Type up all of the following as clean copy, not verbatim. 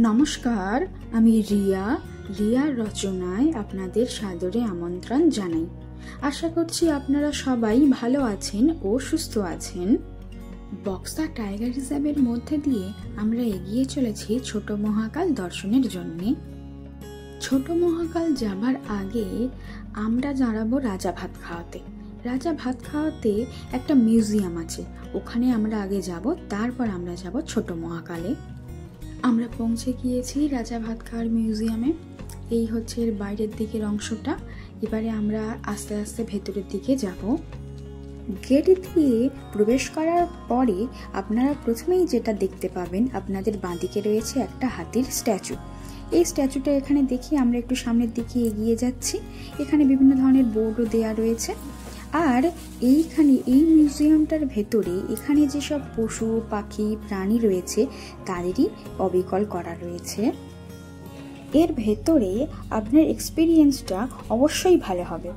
নমস্কার, আমি রিয়ার রচনায় আপনাদের সাদরে আমন্ত্রণ জানাই। আশা করছি আপনারা সবাই ভালো আছেন ও সুস্থ আছেন। বক্সা টাইগার রিজার্ভের মধ্যে দিয়ে আমরা এগিয়ে চলেছি ছোট মহাকাল দর্শনের জন্যে। ছোট মহাকাল যাবার আগে আমরা দাঁড়াবো রাজা ভাত খাওয়াতে। রাজা ভাত খাওয়াতে একটা মিউজিয়াম আছে, ওখানে আমরা আগে যাব, তারপর আমরা যাব ছোট মহাকালে। আমরা পৌঁছে গিয়েছি রাজা ভাত খাওয়ার মিউজিয়ামে। এই হচ্ছে এর বাইরের দিকের অংশটা। এবারে আমরা আস্তে আস্তে ভেতরের দিকে যাব। গেট দিয়ে প্রবেশ করার পরে আপনারা প্রথমেই যেটা দেখতে পাবেন, আপনাদের বাঁদিকে রয়েছে একটা হাতির স্ট্যাচু। এই স্ট্যাচুটা এখানে দেখি আমরা একটু সামনের দিকে এগিয়ে যাচ্ছি। এখানে বিভিন্ন ধরনের বোর্ডও দেয়া রয়েছে। আর এইখানে এই মিউজিয়ামটার ভেতরে এখানে যেসব পশু পাখি প্রাণী রয়েছে তাদেরই অবিকল করা রয়েছে। এর ভেতরে আপনার এক্সপিরিয়েন্সটা অবশ্যই ভালো হবে,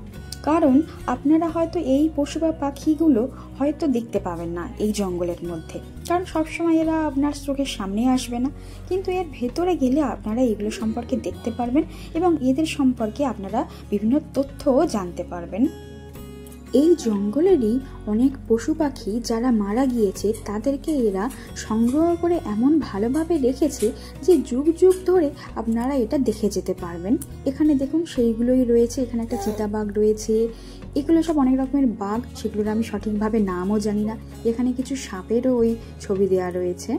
কারণ আপনারা হয়তো এই পশু বা পাখিগুলো হয়তো দেখতে পাবেন না এই জঙ্গলের মধ্যে, কারণ সবসময় এরা আপনার চোখের সামনে আসবে না। কিন্তু এর ভেতরে গেলে আপনারা এগুলো সম্পর্কে দেখতে পারবেন এবং এদের সম্পর্কে আপনারা বিভিন্ন তথ্যও জানতে পারবেন। এই জঙ্গলেরই অনেক পশু পাখি যারা মারা গিয়েছে তাদেরকে এরা সংগ্রহ করে এমন ভালোভাবে রেখেছে যে যুগ যুগ ধরে আপনারা এটা দেখে যেতে পারবেন। এখানে দেখুন সেইগুলোই রয়েছে। এখানে একটা চিতাবাঘ রয়েছে, এগুলো সব অনেক রকমের বাঘ, সেগুলোর আমি সঠিকভাবে নামও জানি না। এখানে কিছু সাপেরও ওই ছবি দেওয়া রয়েছে।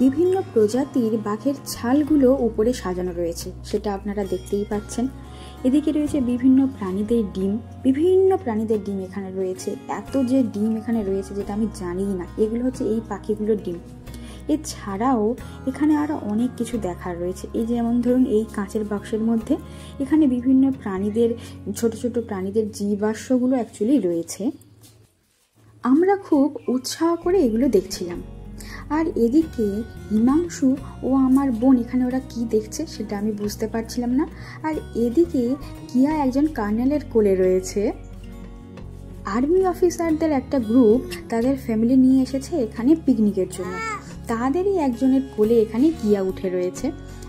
বিভিন্ন প্রজাতির বাঘের ছালগুলো উপরে সাজানো রয়েছে, সেটা আপনারা দেখতেই পাচ্ছেন। এদিকে রয়েছে বিভিন্ন প্রাণীদের ডিম এখানে রয়েছে। এত যে ডিম এখানে রয়েছে যেটা আমি জানি না, এগুলো হচ্ছে এই পাখিগুলোর ডিম। এছাড়াও এখানে আরো অনেক কিছু দেখার রয়েছে। এই যেমন ধরুন এই কাঁচের বাক্সের মধ্যে এখানে বিভিন্ন প্রাণীদের, ছোট ছোট প্রাণীদের জীবাশ্মগুলো অ্যাকচুয়ালি রয়েছে। আমরা খুব উৎসাহ করে এগুলো দেখছিলাম। আর এদিকে হিমাংশু ও আমার বোন, এখানে ওরা কি দেখছে সেটা আমি বুঝতে পারছিলাম না। আর এদিকে কিয়া একজন কার্নেলের কোলে রয়েছে। আর্মি অফিসারদের একটা গ্রুপ তাদের ফ্যামিলি নিয়ে এসেছে এখানে পিকনিকের জন্য, তাদেরই একজনের কোলে এখানে কিয়া উঠে রয়েছে।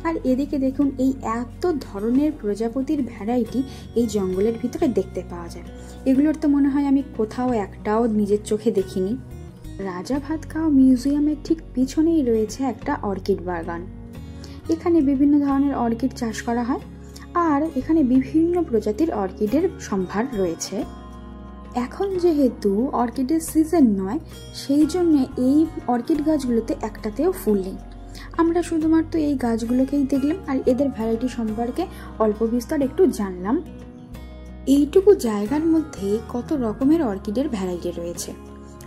আর এদিকে দেখুন এই এত ধরনের প্রজাপতির ভ্যারাইটি এই জঙ্গলের ভিতরে দেখতে পাওয়া যায়। এগুলোর তো মনে হয় আমি কোথাও একটাও নিজের চোখে দেখিনি। রাজা ভাত খাওয়া মিউজিয়ামের ঠিক পিছনেই রয়েছে একটা অর্কিড বাগান। এখানে বিভিন্ন ধরনের অর্কিড চাষ করা হয় আর এখানে বিভিন্ন প্রজাতির অর্কিডের সম্ভার রয়েছে। এখন যেহেতু অর্কিডের সিজন নয়, সেই জন্য এই অর্কিড গাছগুলোতে একটাতেও ফুল নেই। আমরা শুধুমাত্র এই গাছগুলোকেই দেখলাম আর এদের ভ্যারাইটি সম্পর্কে অল্প বিস্তর একটু জানলাম। এইটুকু জায়গার মধ্যে কত রকমের অর্কিডের ভ্যারাইটি রয়েছে।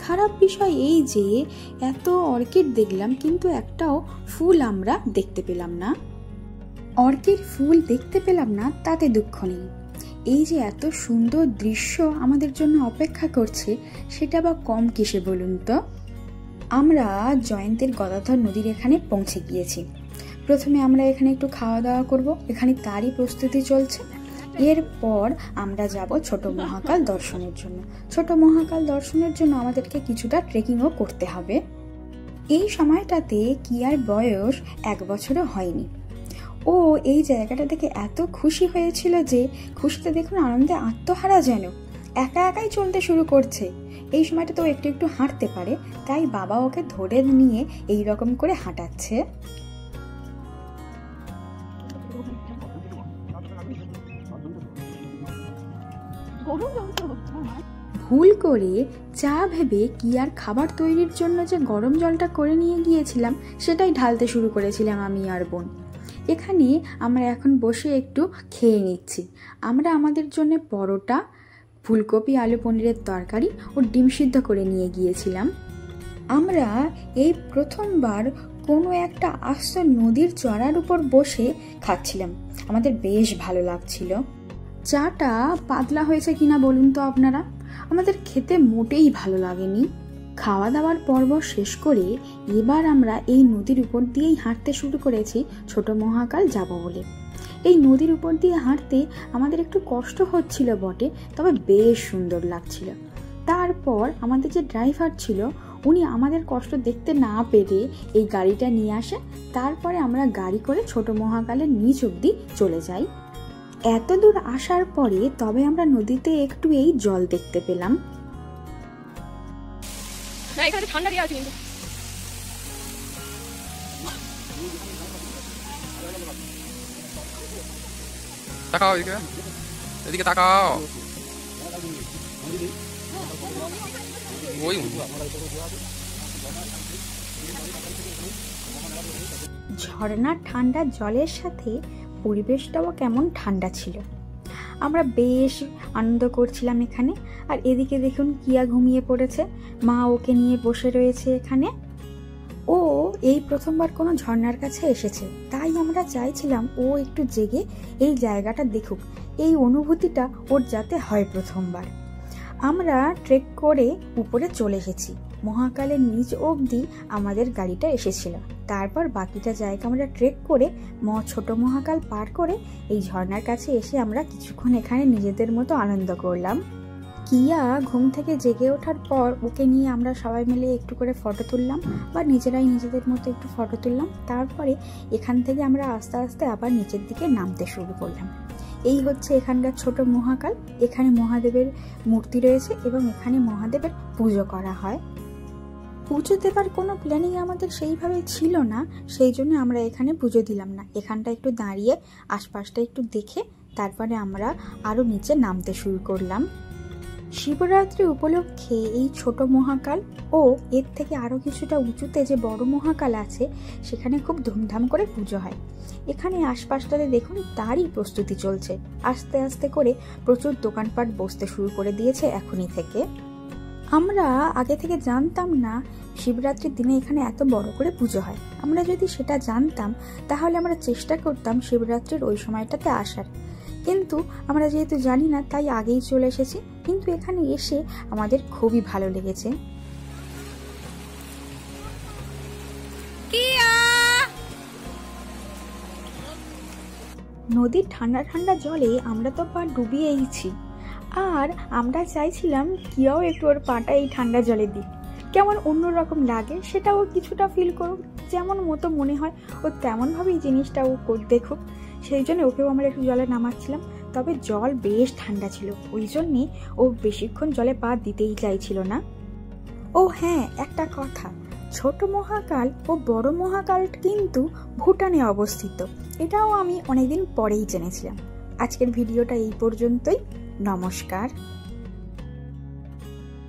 খারাপ বিষয় এই যে এত অর্কিড দেখলাম কিন্তু একটাও ফুল আমরা দেখতে পেলাম না। অর্কিড ফুল দেখতে পেলাম না তাতে দুঃখ নেই, এই যে এত সুন্দর দৃশ্য আমাদের জন্য অপেক্ষা করছে সেটা বা কম কিসে বলুন তো। আমরা জয়ন্তের গদাধর নদীর এখানে পৌঁছে গিয়েছি। প্রথমে আমরা এখানে একটু খাওয়া দাওয়া করব, এখানে তারই প্রস্তুতি চলছে। এরপর আমরা যাব ছোট মহাকাল দর্শনের জন্য। ছোট মহাকাল দর্শনের জন্য আমাদেরকে কিছুটা ট্রেকিংও করতে হবে। এই সময়টাতে কিয়ার বয়স 1 বছরও হয়নি। ও এই জায়গাটা দেখে এত খুশি হয়েছিল যে খুশিতে দেখুন আনন্দে আত্মহারা, যেন একা একাই চলতে শুরু করছে। এই সময়টা তো একটু একটু হাঁটতে পারে, তাই বাবা ওকে ধরে নিয়ে এই রকম করে হাঁটাচ্ছে। ভুল করে চা ভেবে কিয়ার খাবার তৈরির জন্য যে গরম জলটা করে নিয়ে গিয়েছিলাম সেটাই ঢালতে শুরু করেছিলাম আমি আর বোন। এখানে আমরা এখন বসে একটু খেয়ে নিচ্ছি। আমরা আমাদের জন্য পরোটা, ফুলকপি আলু পনিরের তরকারি ও ডিম সিদ্ধ করে নিয়ে গিয়েছিলাম। আমরা এই প্রথমবার কোনো একটা আস্ত নদীর চড়ার উপর বসে খাচ্ছিলাম, আমাদের বেশ ভালো লাগছিল। চাটা পাতলা হয়েছে কিনা বলুন তো আপনারা, আমাদের খেতে মোটেই ভালো লাগেনি। খাওয়া দাওয়ার পর্ব শেষ করে এবার আমরা এই নদীর উপর দিয়েই হাঁটতে শুরু করেছি ছোট মহাকাল যাব বলে। এই নদীর উপর দিয়ে হাঁটতে আমাদের একটু কষ্ট হচ্ছিল বটে, তবে বেশ সুন্দর লাগছিল। তারপর আমাদের যে ড্রাইভার ছিল ও উনি আমাদের কষ্ট দেখতে না পেরে এই গাড়িটা নিয়ে আসে। তারপরে আমরা গাড়ি করে ছোট মহাকালের নিচ অবধি চলে যাই। এত দূর আসার পরে তবে আমরা নদীতে একটু এই জল দেখতে পেলাম। তাকাও এদিকে, এদিকে তাকাও। ওই ঝর্ণার ঠান্ডা জলের সাথে পরিবেশটাও কেমন ঠান্ডা ছিল। আমরা বেশ আনন্দ করছিলাম এখানে। আর এদিকে দেখুন কিয়া ঘুমিয়ে পড়েছে, মা ওকে নিয়ে বসে রয়েছে এখানে। ও এই প্রথমবার কোনো ঝর্ণার কাছে এসেছে, তাই আমরা চাইছিলাম ও একটু জেগে এই জায়গাটা দেখুক, এই অনুভূতিটা ওর যাতে হয় প্রথমবার। আমরা ট্রেক করে উপরে চলে এসেছি। মহাকালের নিচ অবধি আমাদের গাড়িটা এসেছিল। তারপর বাকিটা জায়গা আমরা ট্রেক করে ছোট মহাকাল পার করে এই ঝর্ণার কাছে এসে আমরা কিছুক্ষণ এখানে নিজেদের মতো আনন্দ করলাম। কিয়া ঘুম থেকে জেগে ওঠার পর ওকে নিয়ে আমরা সবাই মিলে একটু করে ফটো তুললাম, বা নিজেরাই নিজেদের মতো একটু ফটো তুললাম। তারপরে এখান থেকে আমরা আস্তে আস্তে আবার নিচের দিকে নামতে শুরু করলাম। এই হচ্ছে এখানকার ছোট মহাকাল। এখানে মহাদেবের মূর্তি রয়েছে এবং এখানে মহাদেবের পুজো করা হয়। পুজো দেবার কোনো প্ল্যানিং আমাদের সেইভাবে ছিল না, সেই জন্য আমরা এখানে পুজো দিলাম না। এখানটা একটু দাঁড়িয়ে আশপাশটা একটু দেখে তারপরে আমরা আরও নিচে নামতে শুরু করলাম। শিবরাত্রি উপলক্ষে এই ছোট মহাকাল ও এর থেকে আরও কিছুটা উঁচুতে যে বড় মহাকাল আছে সেখানে খুব ধুমধাম করে পুজো হয়। এখানে আশপাশটাতে দেখুন তারই প্রস্তুতি চলছে। আস্তে আস্তে করে প্রচুর দোকানপাট বসতে শুরু করে দিয়েছে এখনই থেকে। আমরা আগে থেকে জানতাম না শিবরাত্রির দিনে এখানে এত বড় করে পুজো হয়। আমরা যদি সেটা জানতাম তাহলে আমরা চেষ্টা করতাম শিবরাত্রির ওই সময়টাতে আসার, কিন্তু আমরা যেহেতু জানি না তাই আগেই চলে এসেছি। কিন্তু এখানে এসে আমাদের খুবই ভালো লেগেছে। নদীর ঠান্ডা ঠান্ডা জলে আমরা তো পা ডুবিয়েইছি, আর আমরা চাইছিলাম কিয়াও একটু ওর পাটা এই ঠান্ডা জলে দিই, কেমন অন্যরকম লাগে সেটাও কিছুটা ফিল করুক, যেমন মতো মনে হয় ও তেমনভাবেই জিনিসটা ও দেখুক। সেই জন্য ওকেও আমরা একটু জলে নামাচ্ছিলাম। তবে জল বেশ ঠান্ডা ছিল, ওই জন্যে ও বেশিক্ষণ জলে পা দিতেই চাইছিল না। ও হ্যাঁ, একটা কথা, ছোট মহাকাল ও বড় মহাকাল কিন্তু ভুটানে অবস্থিত। এটাও আমি অনেকদিন পরেই জেনেছিলাম। আজকের ভিডিওটা এই পর্যন্তই। নমস্কার।